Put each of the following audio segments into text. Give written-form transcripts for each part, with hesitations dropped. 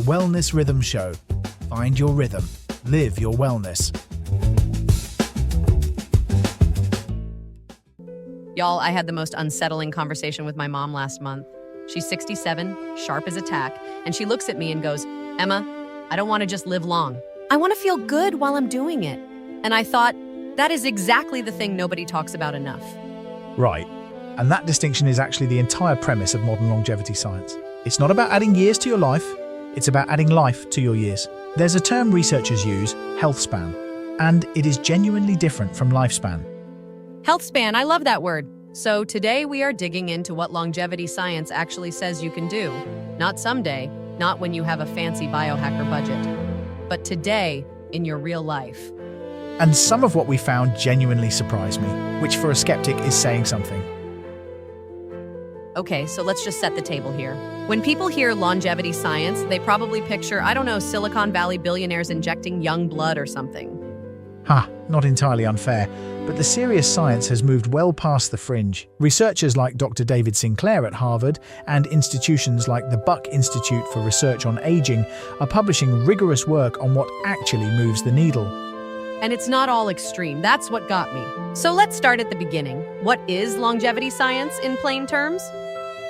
Wellness Rhythm Show. Find your rhythm. Live your wellness. Y'all, I had the most unsettling conversation with my mom last month. She's 67, sharp as a tack, and she looks at me and goes, "Emma, I don't want to just live long. I want to feel good while I'm doing it." And I thought, that is exactly the thing nobody talks about enough. Right. And that distinction is actually the entire premise of modern longevity science. It's not about adding years to your life, it's about adding life to your years. There's a term researchers use, healthspan, and it is genuinely different from lifespan. Healthspan, I love that word. So today we are digging into what longevity science actually says you can do. Not someday, not when you have a fancy biohacker budget, but today in your real life. And some of what we found genuinely surprised me, which for a skeptic is saying something. Okay, so let's just set the table here. When people hear longevity science, they probably picture, I don't know, Silicon Valley billionaires injecting young blood or something. Not entirely unfair, but the serious science has moved well past the fringe. Researchers like Dr. David Sinclair at Harvard and institutions like the Buck Institute for Research on Aging are publishing rigorous work on what actually moves the needle. And it's not all extreme, that's what got me. So let's start at the beginning. What is longevity science in plain terms?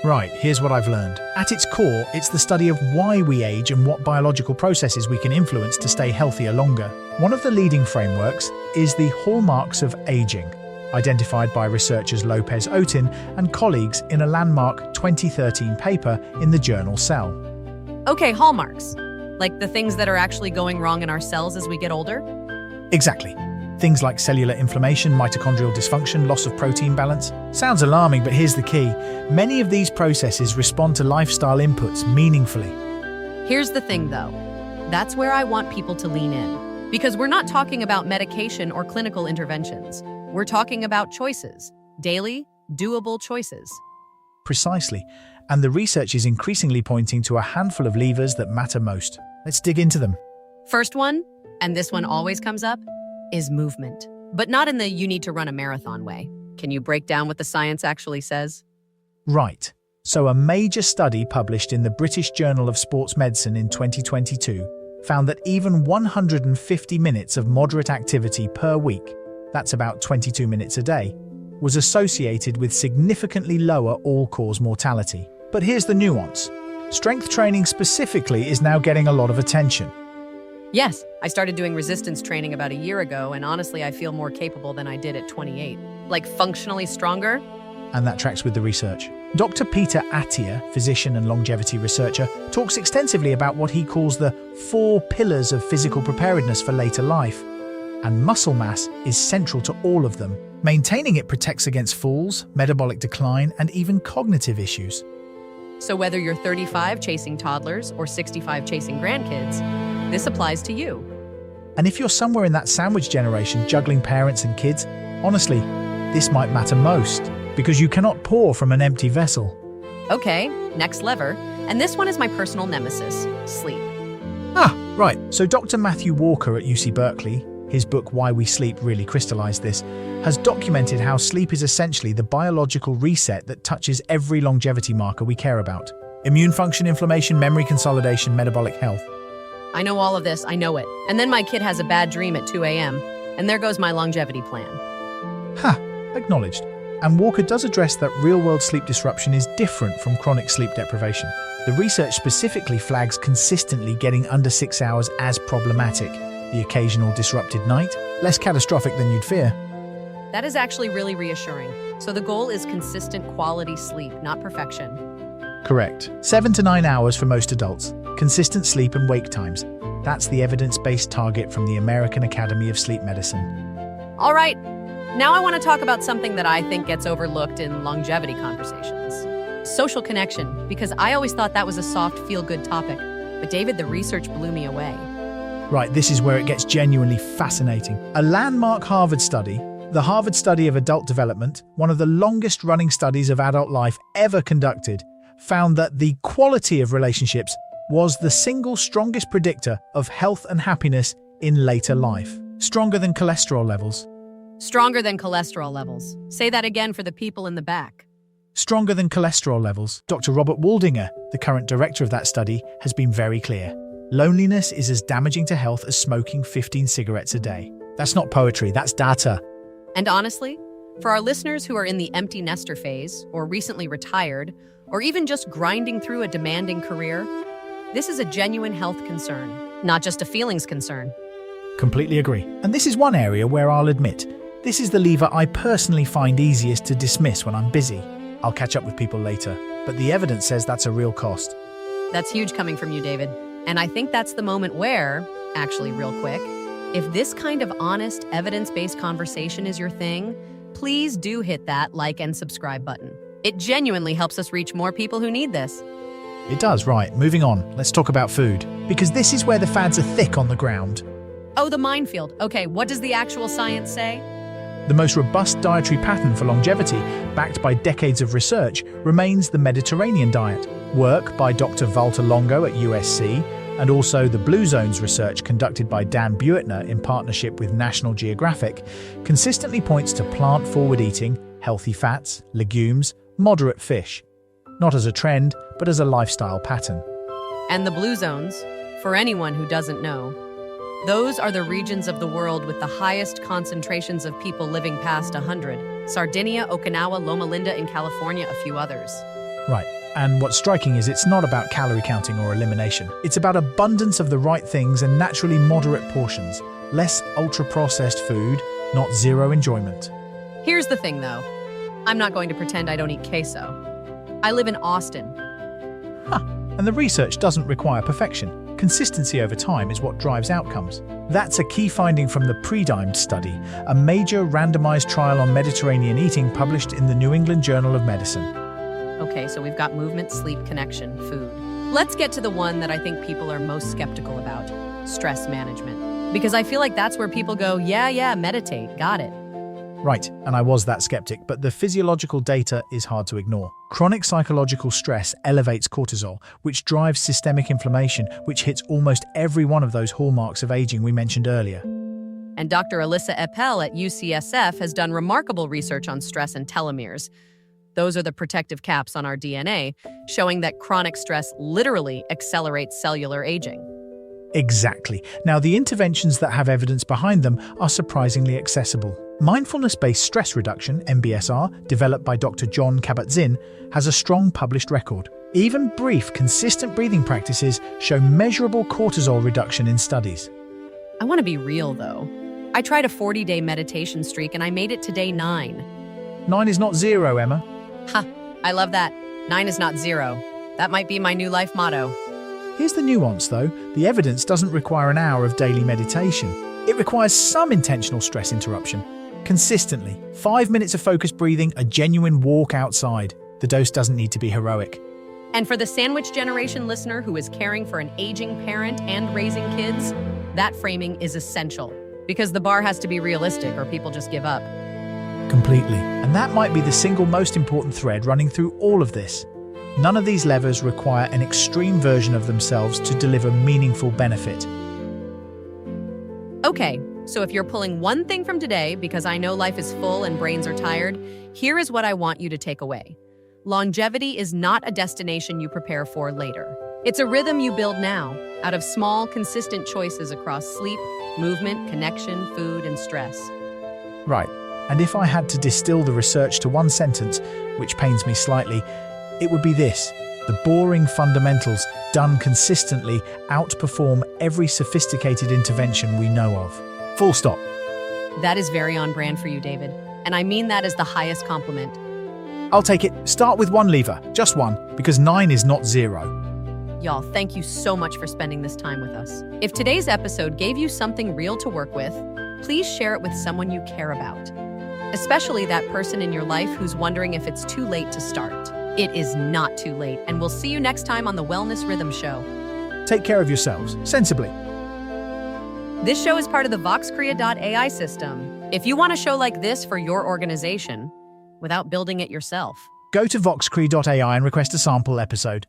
Right, here's what I've learned. At its core, it's the study of why we age and what biological processes we can influence to stay healthier longer. One of the leading frameworks is the hallmarks of aging, identified by researchers Lopez Otin and colleagues in a landmark 2013 paper in the journal Cell. Okay, hallmarks. Like the things that are actually going wrong in our cells as we get older? Exactly. Things like cellular inflammation, mitochondrial dysfunction, loss of protein balance. Sounds alarming, but here's the key. Many of these processes respond to lifestyle inputs meaningfully. Here's the thing, though. That's where I want people to lean in. Because we're not talking about medication or clinical interventions. We're talking about choices. Daily, doable choices. Precisely. And the research is increasingly pointing to a handful of levers that matter most. Let's dig into them. First one, and this one always comes up, is movement. But not in the you need to run a marathon way. Can you break down what the science actually says? Right. So a major study published in the British Journal of Sports Medicine in 2022 found that even 150 minutes of moderate activity per week, that's about 22 minutes a day, was associated with significantly lower all-cause mortality. But here's the nuance. Strength training specifically is now getting a lot of attention. Yes, I started doing resistance training about a year ago, and honestly, I feel more capable than I did at 28. Like functionally stronger. And that tracks with the research. Dr. Peter Attia, physician and longevity researcher, talks extensively about what he calls the 4 pillars of physical preparedness for later life. And muscle mass is central to all of them. Maintaining it protects against falls, metabolic decline, and even cognitive issues. So whether you're 35 chasing toddlers or 65 chasing grandkids, this applies to you. And if you're somewhere in that sandwich generation juggling parents and kids, honestly, this might matter most, because you cannot pour from an empty vessel. Okay, next lever. And this one is my personal nemesis, sleep. Right. So Dr. Matthew Walker at UC Berkeley, his book Why We Sleep really crystallized this, has documented how sleep is essentially the biological reset that touches every longevity marker we care about. Immune function, inflammation, memory consolidation, metabolic health. I know all of this, I know it. And then my kid has a bad dream at 2 a.m., and there goes my longevity plan. Acknowledged. And Walker does address that real-world sleep disruption is different from chronic sleep deprivation. The research specifically flags consistently getting under 6 hours as problematic. The occasional disrupted night, less catastrophic than you'd fear. That is actually really reassuring. So the goal is consistent quality sleep, not perfection. Correct. 7 to 9 hours for most adults. Consistent sleep and wake times. That's the evidence-based target from the American Academy of Sleep Medicine. All right, now I want to talk about something that I think gets overlooked in longevity conversations. Social connection, because I always thought that was a soft, feel-good topic. But David, the research blew me away. Right, this is where it gets genuinely fascinating. A landmark Harvard study, the Harvard Study of Adult Development, one of the longest-running studies of adult life ever conducted, found that the quality of relationships was the single strongest predictor of health and happiness in later life. Stronger than cholesterol levels. Stronger than cholesterol levels. Say that again for the people in the back. Stronger than cholesterol levels. Dr. Robert Waldinger, the current director of that study, has been very clear. Loneliness is as damaging to health as smoking 15 cigarettes a day. That's not poetry, that's data. And honestly, for our listeners who are in the empty nester phase, or recently retired, or even just grinding through a demanding career, this is a genuine health concern, not just a feelings concern. Completely agree. And this is one area where I'll admit, this is the lever I personally find easiest to dismiss when I'm busy. I'll catch up with people later, but the evidence says that's a real cost. That's huge coming from you, David. And I think that's the moment where, actually real quick, if this kind of honest, evidence-based conversation is your thing, please do hit that like and subscribe button. It genuinely helps us reach more people who need this. It does, right. Moving on, let's talk about food. Because this is where the fads are thick on the ground. Oh, the minefield. Okay, what does the actual science say? The most robust dietary pattern for longevity, backed by decades of research, remains the Mediterranean diet. Work by Dr. Walter Longo at USC, and also the Blue Zones research conducted by Dan Buettner in partnership with National Geographic, consistently points to plant-forward eating, healthy fats, legumes, moderate fish. Not as a trend, but as a lifestyle pattern. And the Blue Zones, for anyone who doesn't know, those are the regions of the world with the highest concentrations of people living past 100. Sardinia, Okinawa, Loma Linda in California, a few others. Right. And what's striking is it's not about calorie counting or elimination. It's about abundance of the right things and naturally moderate portions. Less ultra-processed food, not zero enjoyment. Here's the thing, though. I'm not going to pretend I don't eat queso. I live in Austin. And the research doesn't require perfection. Consistency over time is what drives outcomes. That's a key finding from the Predimed study, a major randomized trial on Mediterranean eating published in the New England Journal of Medicine. Okay, so we've got movement, sleep, connection, food. Let's get to the one that I think people are most skeptical about, stress management. Because I feel like that's where people go, yeah, meditate, got it. Right, and I was that skeptic, but the physiological data is hard to ignore. Chronic psychological stress elevates cortisol, which drives systemic inflammation, which hits almost every one of those hallmarks of aging we mentioned earlier. And Dr. Alyssa Eppel at UCSF has done remarkable research on stress and telomeres. Those are the protective caps on our DNA, showing that chronic stress literally accelerates cellular aging. Exactly. Now, the interventions that have evidence behind them are surprisingly accessible. Mindfulness-based stress reduction, MBSR, developed by Dr. John Kabat-Zinn, has a strong published record. Even brief, consistent breathing practices show measurable cortisol reduction in studies. I want to be real, though. I tried a 40-day meditation streak and I made it to day 9. 9 is not 0, Emma. Ha! I love that. 9 is not 0. That might be my new life motto. Here's the nuance, though. The evidence doesn't require an hour of daily meditation. It requires some intentional stress interruption. Consistently. 5 minutes of focused breathing, a genuine walk outside. The dose doesn't need to be heroic. And for the sandwich generation listener who is caring for an aging parent and raising kids, that framing is essential. Because the bar has to be realistic or people just give up. Completely. And that might be the single most important thread running through all of this. None of these levers require an extreme version of themselves to deliver meaningful benefit. Okay, so if you're pulling one thing from today, because I know life is full and brains are tired, here is what I want you to take away. Longevity is not a destination you prepare for later. It's a rhythm you build now, out of small, consistent choices across sleep, movement, connection, food, and stress. Right. And if I had to distill the research to one sentence, which pains me slightly, it would be this: the boring fundamentals, done consistently, outperform every sophisticated intervention we know of. Full stop. That is very on brand for you, David. And I mean that as the highest compliment. I'll take it. Start with one lever, just one, because 9 is not 0. Y'all, thank you so much for spending this time with us. If today's episode gave you something real to work with, please share it with someone you care about. Especially that person in your life who's wondering if it's too late to start. It is not too late, and we'll see you next time on the Wellness Rhythm Show. Take care of yourselves, sensibly. This show is part of the VoxCrea.AI system. If you want a show like this for your organization, without building it yourself, go to VoxCrea.AI and request a sample episode.